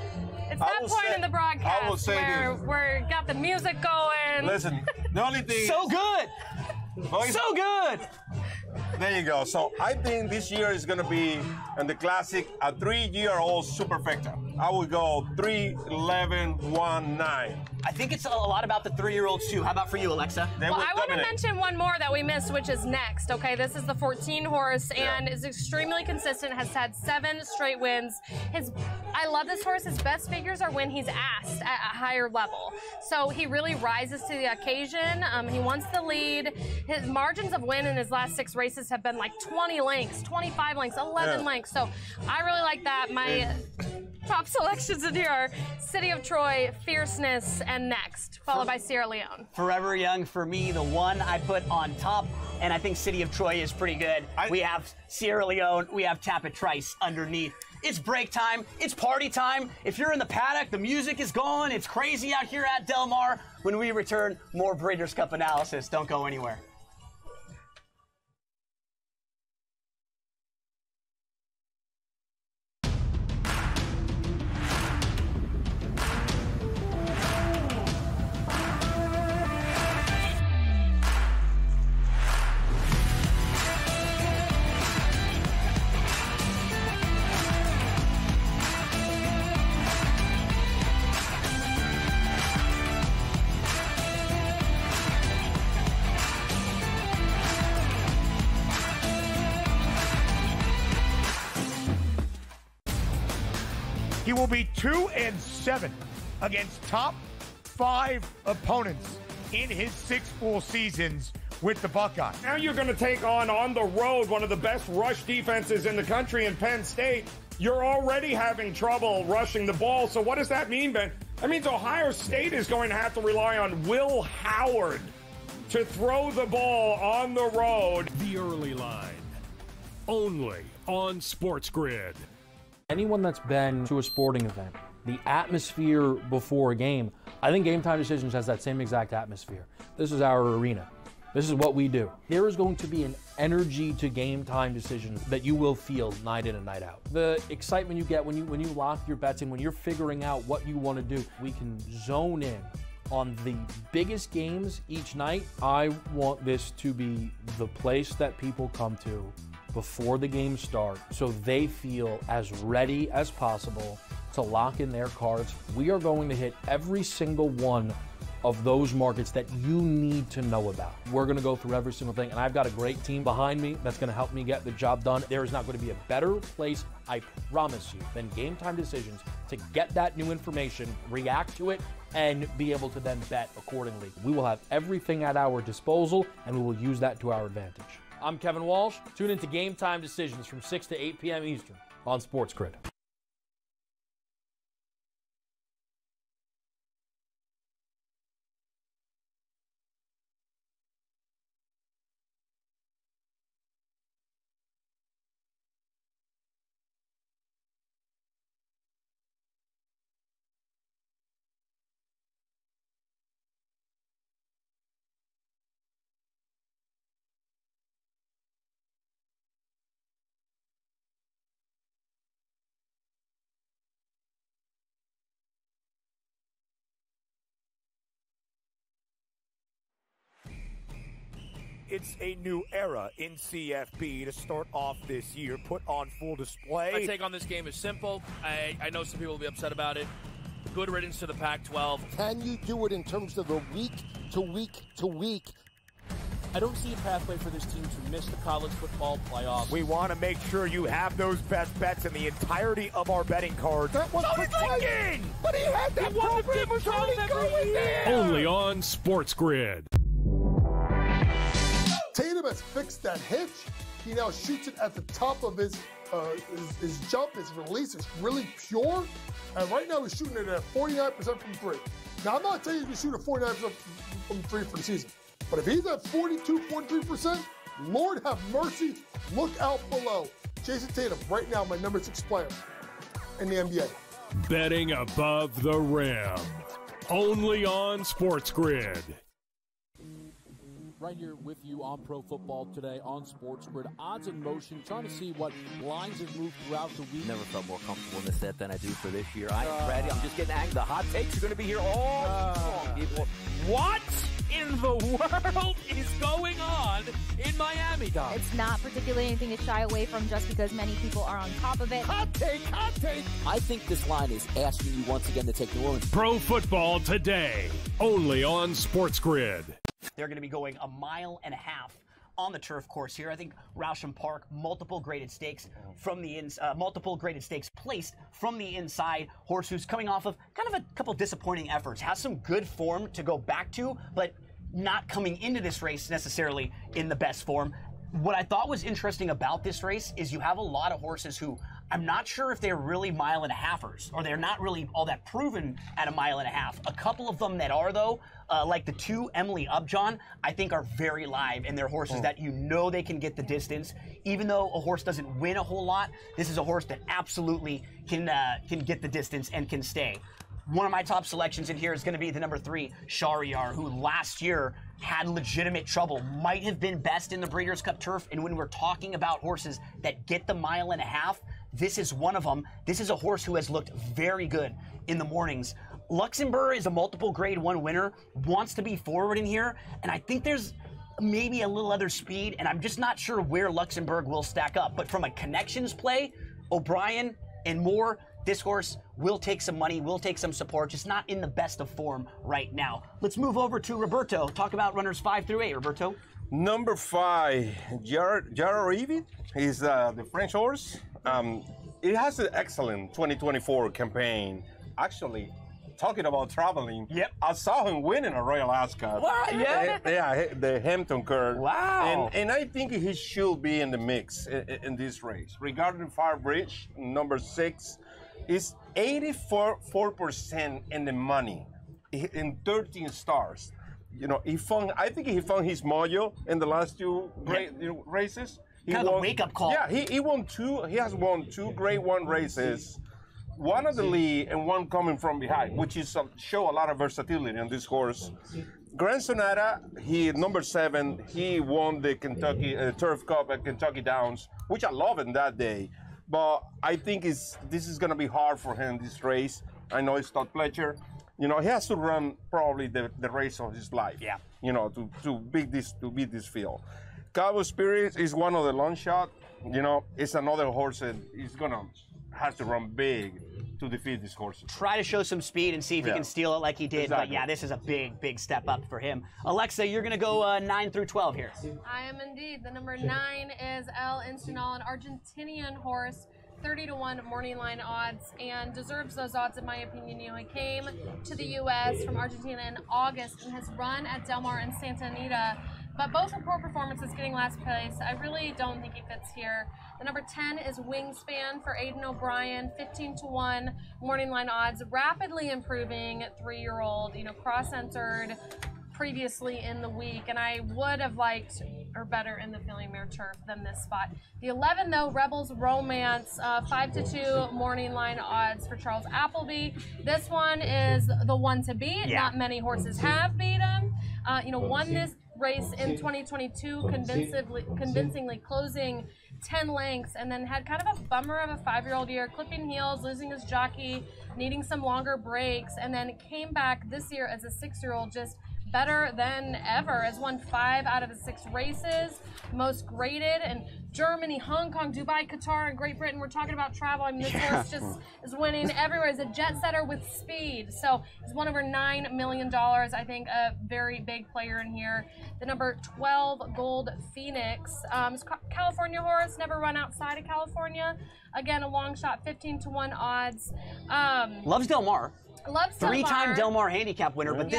It's that point in the broadcast where we're got the music going. Listen, the only thing So good! So good! There you go. So I think this year is going to be in the Classic a 3-year-old superfecta. I would go 3, 11, 1, 9. I think it's a lot about the 3-year-olds too. How about for you, Alexa? Well, I want to mention one more that we missed, which is Next. Okay, this is the 14 horse and is extremely consistent. Has had 7 straight wins. I love this horse. His best figures are when he's asked at a higher level. So he really rises to the occasion. He wants the lead. His margins of win in his last 6 races have been like 20 lengths, 25 lengths, 11 lengths. So I really like that. My top selections in here are City of Troy, Fierceness, and Next, followed by Sierra Leone. Forever Young for me, the one I put on top, and I think City of Troy is pretty good. We have Sierra Leone, we have Tappet Trice underneath. It's break time, it's party time. If you're in the paddock, the music is going, it's crazy out here at Del Mar. When we return, more Breeders' Cup analysis. Don't go anywhere. He will be 2-7 against top 5 opponents in his 6 full seasons with the Buckeyes. Now you're going to take on the road, one of the best rush defenses in the country in Penn State. You're already having trouble rushing the ball. So what does that mean, Ben? That means Ohio State is going to have to rely on Will Howard to throw the ball on the road. The Early Line, only on Sports Grid. Anyone that's been to a sporting event, the atmosphere before a game, I think Game Time Decisions has that same exact atmosphere. This is our arena. This is what we do. There is going to be an energy to Game Time Decisions that you will feel night in and night out. The excitement you get when you lock your bets in, when you're figuring out what you want to do, we can zone in on the biggest games each night. I want this to be the place that people come to before the game starts so they feel as ready as possible to lock in their cards. We are going to hit every single one of those markets that you need to know about. We're going to go through every single thing, and I've got a great team behind me that's going to help me get the job done. There is not going to be a better place, I promise you, than Game Time Decisions to get that new information, react to it, and be able to then bet accordingly. We will have everything at our disposal, and we will use that to our advantage. I'm Kevin Walsh. Tune into Game Time Decisions from 6 to 8 p.m. Eastern on Sports Grid. It's a new era in CFB to start off this year, put on full display. My take on this game is simple. I know some people will be upset about it. Good riddance to the Pac-12. Can you do it in terms of the week to week to week? I don't see a pathway for this team to miss the college football playoffs. We want to make sure you have those best bets in the entirety of our betting cards. That was Lincoln! But he had that program was already going there! Only on Sports Grid. Tatum has fixed that hitch. He now shoots it at the top of his jump. His release is really pure. And right now he's shooting it at 49% from three. Now, I'm not saying he's going to shoot at 49% from three for the season. But if he's at 42, 43%, Lord have mercy, look out below. Jason Tatum, right now, my number 6 player in the NBA. Betting above the rim. Only on Sports Grid. Right here with you on Pro Football Today on Sports Grid. Odds in motion, trying to see what lines have moved throughout the week. Never felt more comfortable in this set than I do for this year. Brady, I'm just getting angry. The hot takes are going to be here all long, people. What in the world is going on in Miami, Dom? It's not particularly anything to shy away from just because many people are on top of it. Hot take, hot take. I think this line is asking you once again to take New Orleans. Pro Football Today. Only on Sports Grid. They're going to be going a mile and a half on the turf course here. I think Rousham Park, multiple graded stakes from the multiple graded stakes placed from the inside. Horse who's coming off of kind of a couple disappointing efforts, has some good form to go back to, but not coming into this race necessarily in the best form. What I thought was interesting about this race is you have a lot of horses who I'm not sure if they're really mile and a halfers, or they're not really all that proven at a mile and a half. A couple of them that are, though, like the 2 Emily Upjohn, I think are very live, and they're horses that you know they can get the distance. Even though a horse doesn't win a whole lot, this is a horse that absolutely can get the distance and can stay. One of my top selections in here is going to be the number 3, Shahryar, who last year had legitimate trouble, might have been best in the Breeders' Cup Turf, and when we're talking about horses that get the mile and a half, this is one of them. This is a horse who has looked very good in the mornings. Luxembourg is a multiple grade 1 winner, wants to be forward in here, and I think there's maybe a little other speed, and I'm just not sure where Luxembourg will stack up. But from a connections play, O'Brien and Moore, this horse will take some money, will take some support, just not in the best of form right now. Let's move over to Roberto. Talk about runners 5 through 8, Roberto. Number 5, DRF. He's the French horse. It has an excellent 2024 campaign. Actually, talking about traveling, I saw him winning a Royal Ascot. What? Yeah? Yeah, the Hampton Curve. Wow. And I think he should be in the mix in this race. Regarding Firebridge, number 6, is 84% in the money in 13 stars. You know, I think he found his mojo in the last 2 great races. Kind of a wake-up call. Yeah, he won 2. He has won 2 Grade 1 races. One of the lead and one coming from behind, which is show a lot of versatility on this horse. Grand Sonata, number 7. He won the Kentucky Turf Cup at Kentucky Downs, which I love in that day. But I think this is going to be hard for him this race. I know it's Todd Pletcher. You know, he has to run probably the race of his life. Yeah. You know, to beat this field. Cabo Spirit is one of the long shot. You know, it's another horse that is has to run big to defeat these horses. Try to show some speed and see if he can steal it like he did. Exactly. But yeah, this is a big step up for him. Alexa, you're going to go 9 through 12 here. I am indeed. The number 9 is El Instanal, an Argentinian horse. 30-1 morning line odds, and deserves those odds in my opinion. You know, he came to the U.S. from Argentina in August and has run at Del Mar and Santa Anita, but both are poor performances, getting last place. I really don't think he fits here. The number 10 is Wingspan for Aiden O'Brien, 15-1 morning line odds, rapidly improving 3-year-old, you know, cross-entered previously in the week, and I would have liked or better in the filly mare turf than this spot. The 11 though, Rebels Romance, 5-2 morning line odds for Charles Appleby. This one is the one to beat. Yeah. Not many horses have beat him. You know, won this race in 2022 convincingly closing 10 lengths, and then had kind of a bummer of a 5-year-old year, clipping heels, losing his jockey, needing some longer breaks, and then came back this year as a 6-year-old just better than ever. Has won 5 out of the 6 races, most graded, and Germany, Hong Kong, Dubai, Qatar, and Great Britain. We're talking about travel. I mean, this horse just is winning everywhere. He's a jet setter with speed. So he's won over $9 million. I think a very big player in here. The number 12, Gold Phoenix. California horse, never run outside of California. Again, a long shot, 15-1 odds. Loves Del Mar. Loves Del Mar. 3-time Del Mar handicap winner, but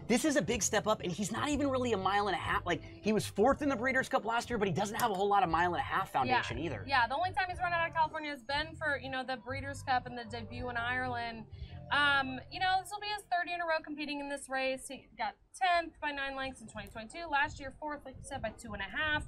this is a big step up, and he's not even really a mile and a half. Like, he was 4th in the Breeders' Cup last year, but he doesn't have a whole lot of mile and a half foundation either. Yeah, the only time he's run out of California has been for, you know, the Breeders' Cup and the debut in Ireland. You know, this will be his 3rd in a row competing in this race. He got 10th by 9 lengths in 2022. Last year, 4th, like you said, by 2.5.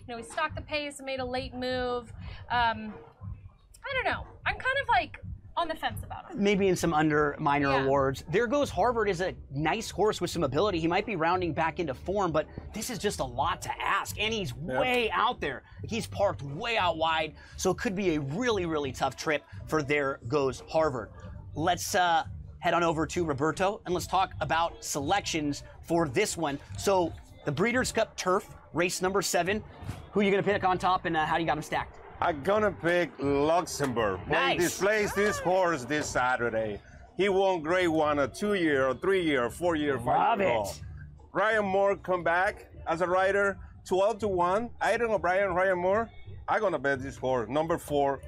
You know, he stalked the pace and made a late move. I don't know. I'm kind of like on the fence about him. Maybe in some minor awards. There Goes Harvard is a nice horse with some ability. He might be rounding back into form, but this is just a lot to ask. And he's way out there. He's parked way out wide, so it could be a really tough trip for There Goes Harvard. Let's head on over to Roberto, and let's talk about selections for this one. So the Breeders' Cup Turf, race number 7. Who are you going to pick on top, and how do you got them stacked? I'm gonna pick Luxembourg. Nice. He displays this horse this Saturday. He won Grade 1 a 2-year, 3-year, 4-year, 5-year ago. Ryan Moore come back as a rider, 12-1. Aiden O'Brien, Ryan Moore. I'm gonna bet this horse. Number 4,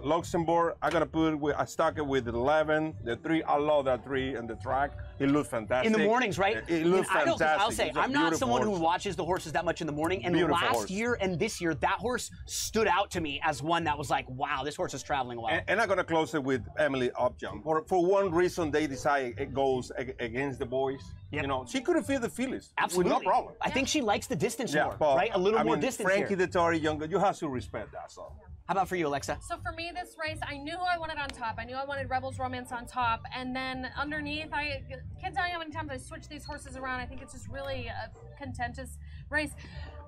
Luxembourg. I'm gonna I stuck it with 11, the 3. I love that 3 in the track. He looks fantastic. In the mornings, right? It looks fantastic. I'll say, I'm not someone who watches the horses that much in the morning. And last year and this year, that horse stood out to me as one that was like, wow, this horse is traveling well. And I'm going to close it with Emily Upjohn. For one reason, they decide it goes against the boys. Yep. You know, she could have filled the fillies. Absolutely. With no problem. I think she likes the distance more, but, right? A little more distance Frankie here. Dettori, younger, you have to respect that. So. How about for you, Alexa? So for me, this race, I knew who I wanted on top. I knew I wanted Rebels Romance on top. And then underneath, I can't tell you how many times I switch these horses around. I think it's just really a contentious race.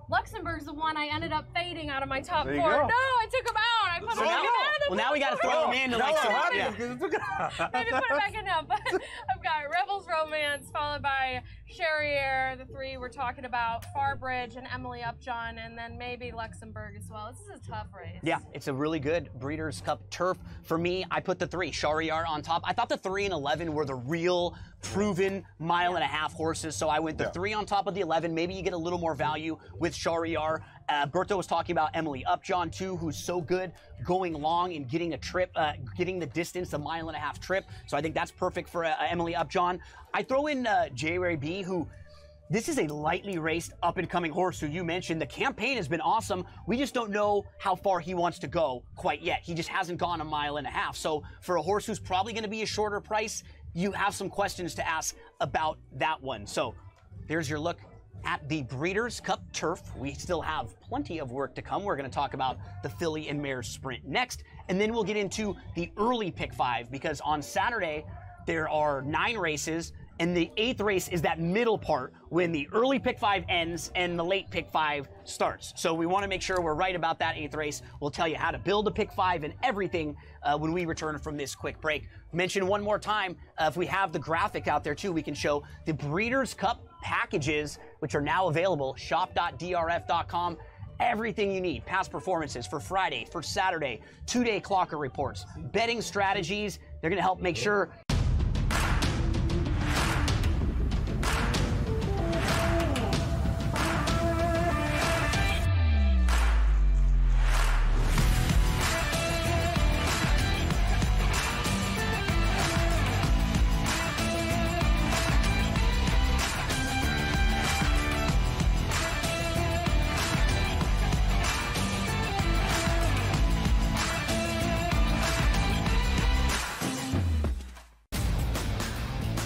Luxembourg's the one I ended up fading out of my top 4. No, I took him out. I put him back in. Well, now we got to throw him in. Maybe put it back in now. But I've got Rebels Romance, followed by Charriere, the 3 we're talking about, Farbridge and Emily Upjohn, and then maybe Luxembourg as well. This is a tough race. Yeah, it's a really good Breeders' Cup Turf. For me, I put the 3, Charriere, on top. I thought the 3 and 11 were the real proven mile and a half horses, so I went the 3 on top of the 11. Maybe you get a little more value with Charriere. Berto was talking about Emily Upjohn too, who's so good going long and getting a trip, getting the distance, a mile and a half trip. So I think that's perfect for Emily Upjohn. I throw in J-Ray B, who this is a lightly raced up-and-coming horse who you mentioned. The campaign has been awesome. We just don't know how far he wants to go quite yet. He just hasn't gone a mile and a half. So for a horse who's probably going to be a shorter price, you have some questions to ask about that one. So there's your look at the Breeders' Cup Turf. We still have plenty of work to come. We're going to talk about the filly and mare sprint next, and then we'll get into the early pick 5, because on Saturday there are 9 races, and the 8th race is that middle part when the early pick 5 ends and the late pick 5 starts. So we want to make sure we're right about that 8th race. We'll tell you how to build a pick 5 and everything when we return from this quick break. Mention one more time, if we have the graphic out there too, we can show the Breeders' Cup packages, which are now available, shop.drf.com. everything you need. Past performances for Friday, for Saturday, 2-day clocker reports, betting strategies. They're going to help make sure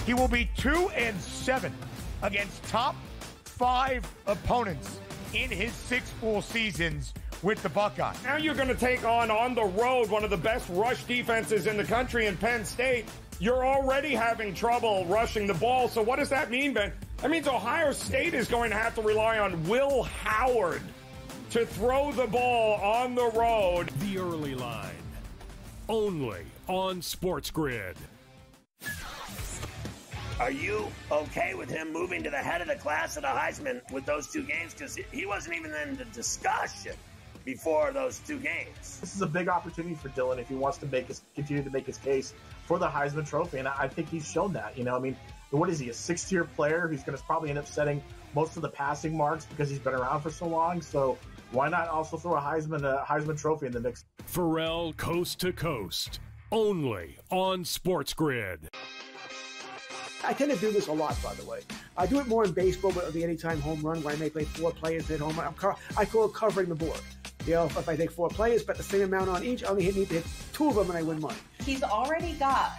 He will be 2-7 against top 5 opponents in his 6 full seasons with the Buckeyes. Now you're going to take on the road, one of the best rush defenses in the country in Penn State. You're already having trouble rushing the ball. So what does that mean, Ben? That means Ohio State is going to have to rely on Will Howard to throw the ball on the road. The early line, only on Sports Grid. Are you okay with him moving to the head of the class at a Heisman with those 2 games? Because he wasn't even in the discussion before those 2 games. This is a big opportunity for Dylan if he wants to continue to make his case for the Heisman Trophy, and I think he's shown that. You know, I mean, what is he, a 6th-tier player who's going to probably end up setting most of the passing marks because he's been around for so long? So why not also throw a Heisman Trophy in the mix? Pharrell Coast to Coast, only on Sports Grid. I tend to do this a lot, by the way. I do it more in baseball with the anytime home run, where I may play 4 players at home. I call it covering the board. You know, if I take 4 players, bet the same amount on each, I only need to hit 2 of them and I win money. He's already got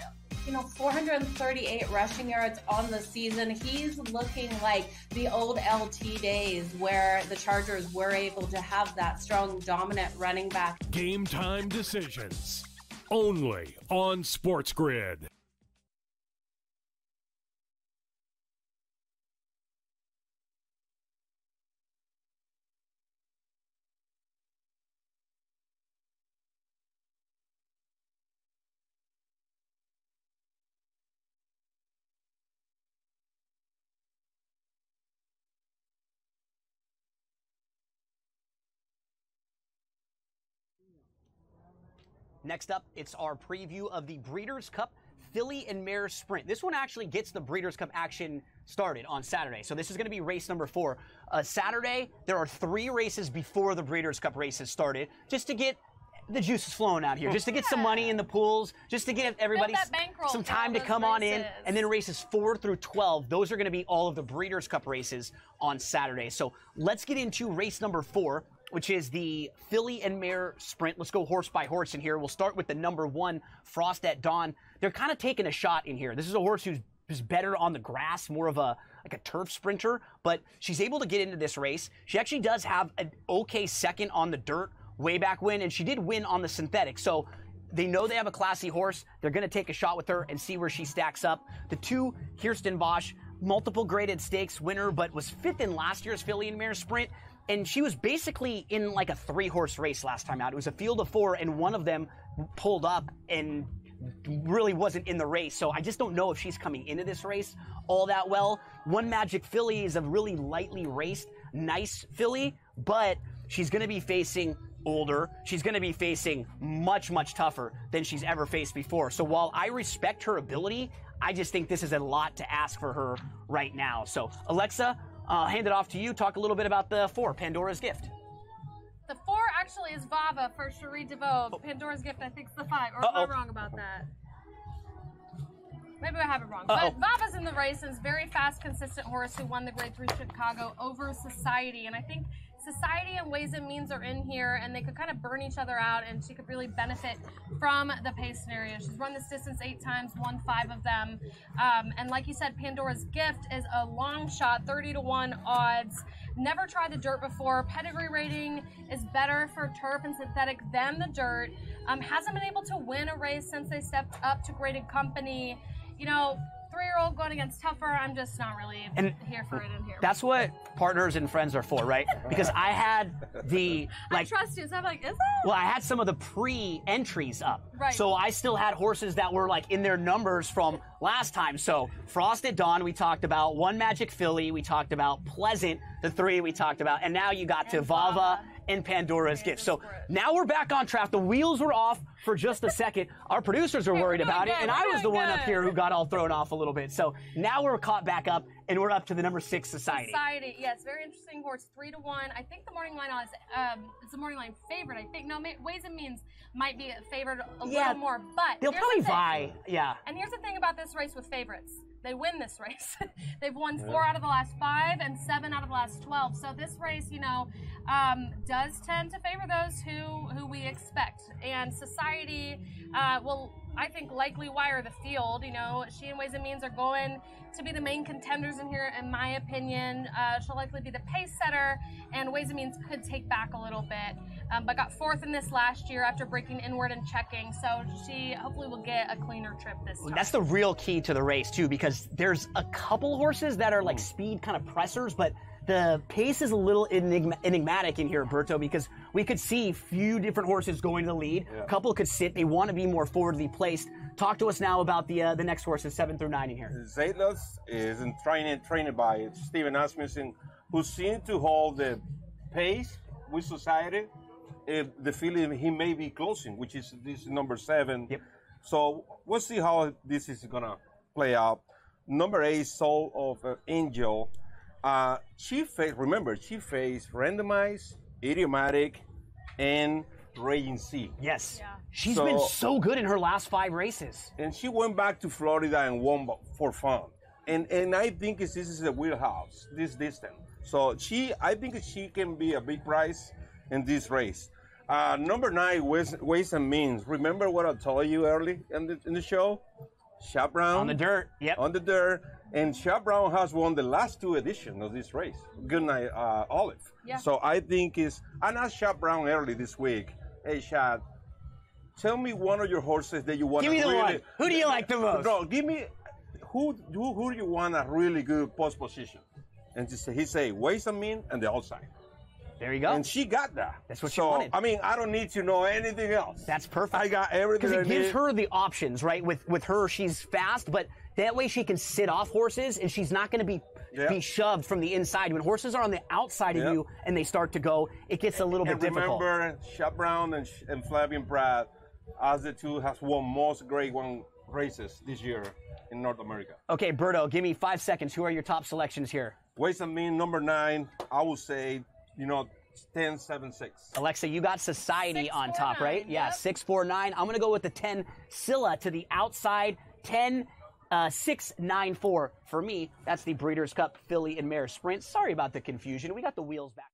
438 rushing yards on the season. He's looking like the old LT days where the Chargers were able to have that strong, dominant running back. Game time decisions, only on Sports Grid. Next up, it's our preview of the Breeders' Cup Filly and Mare Sprint. This one actually gets the Breeders' Cup action started on Saturday. So this is going to be race number 4. Saturday, there are 3 races before the Breeders' Cup races started, just to get the juices flowing out here, just to get some money in the pools, just to give everybody some time to come on in. And then races 4 through 12, those are going to be all of the Breeders' Cup races on Saturday. So let's get into race number 4, which is the Filly and Mare Sprint. Let's go horse by horse in here. We'll start with the number 1, Frost at Dawn. They're kind of taking a shot in here. This is a horse who's better on the grass, more of a turf sprinter, but she's able to get into this race. She actually does have an okay second on the dirt way back when, and she did win on the synthetic. So they know they have a classy horse. They're going to take a shot with her and see where she stacks up. The 2, Kirsten Bosch, multiple graded stakes winner, but was 5th in last year's Filly and Mare Sprint. And she was basically in like a 3-horse race last time out. It was a field of 4, and one of them pulled up and really wasn't in the race. So I just don't know if she's coming into this race all that well. One Magic Filly is a really lightly raced, nice filly, but she's going to be facing older. She's going to be facing much, much tougher than she's ever faced before. So while I respect her ability, I just think this is a lot to ask for her right now. So Alexa, I'll hand it off to you. Talk a little bit about the 4, Pandora's Gift. The 4 actually is Vava for Cherie DeVoe. Pandora's Gift, I think, is the 5. Or am I wrong about that? Maybe I have it wrong. But Vava's in the race and is a very fast, consistent horse who won the Grade 3 Chicago over Society. And I think Society and Ways and Means are in here, and they could kind of burn each other out, and she could really benefit from the pace scenario. She's run this distance 8 times, won 5 of them. And like you said, Pandora's Gift is a long shot, 30-to-1 odds. Never tried the dirt before. Pedigree rating is better for turf and synthetic than the dirt. Hasn't been able to win a race since they stepped up to graded company. You know, 3-year-old going against tougher, I'm just not really here for it in here. That's what partners and friends are for, right? Because I had the, I trust you, so I'm like, is it? Well, I had some of the pre-entries up. Right. So I still had horses that were like in their numbers from last time. So Frost at Dawn, we talked about. One Magic Filly, we talked about. Pleasant, the 3 we talked about. And now you got to Vava and Pandora's Gift. So now we're back on track. The wheels were off for just a second. Our producers are worried about it, and I was the one up here who got all thrown off a little bit. So now we're caught back up, and we're up to the number 6 Society. Society, yes, very interesting horse, 3-1. I think the morning line is it's a morning line favorite. I think Ways and Means might be favored a little more, but they'll probably vie. Yeah. And here's the thing about this race with favorites. They win this race. They've won 4 out of the last 5 and 7 out of the last 12. So this race, does tend to favor those who we expect. And Society will, I think, likely wire the field. She and Ways and Means are going to be the main contenders in here, in my opinion. She'll likely be the pace setter, and Ways and Means could take back a little bit. But got 4th in this last year after breaking inward and checking. So she hopefully will get a cleaner trip this time. That's the real key to the race, too, because there's a couple horses that are like speed kind of pressers, but the pace is a little enigmatic in here, Berto, because we could see a few different horses going to the lead. Yeah. A couple could sit. They want to be more forwardly placed. Talk to us now about the next horses, 7 through 9 in here. Zaytlos is trained by Steven Asmussen, who seemed to hold the pace with Society. The feeling he may be closing, which is this number 7. Yep. So we'll see how this is going to play out. Number 8, Soul of Angel. She faced randomized, idiomatic, and Raging Sea. Yes. Yeah. She's been so good in her last 5 races. And she went back to Florida and won for fun. And I think this is a wheelhouse, this distance. So I think she can be a big prize in this race. Number 9, Ways and Means. Remember what I told you early in the show? Shop Brown. On the dirt, yep. On the dirt. And Shop Brown has won the last 2 editions of this race. Goodnight, Olive. Yeah. So I think I asked Shop Brown early this week. Hey, Shop, tell me one of your horses that you want to Give me the one. Who do you like the most? No, give me, who do you want a really good post position? And he say Ways and Means and the outside. There you go. And she got that. That's what she wanted. I mean, I don't need to know anything else. That's perfect. I got everything Because it gives need. her the options, right? With her, she's fast, but that way she can sit off horses, and she's not going to be shoved from the inside. When horses are on the outside of you and they start to go, it gets a little bit difficult. Remember, Shop Brown and Flavian Pratt, as the 2, has won most Grade 1 races this year in North America. Okay, Berto, give me 5 seconds. Who are your top selections here? Ways and Means, number 9, I would say, 10, 7, 6. Alexa, you got Society 6, on 4, top, 9, right? yep. Yeah, 6, 4, 9. I'm going to go with the 10, Scylla to the outside. 10, 6, 9, 4. For me, that's the Breeders' Cup Filly and Mare Sprint. Sorry about the confusion. We got the wheels back.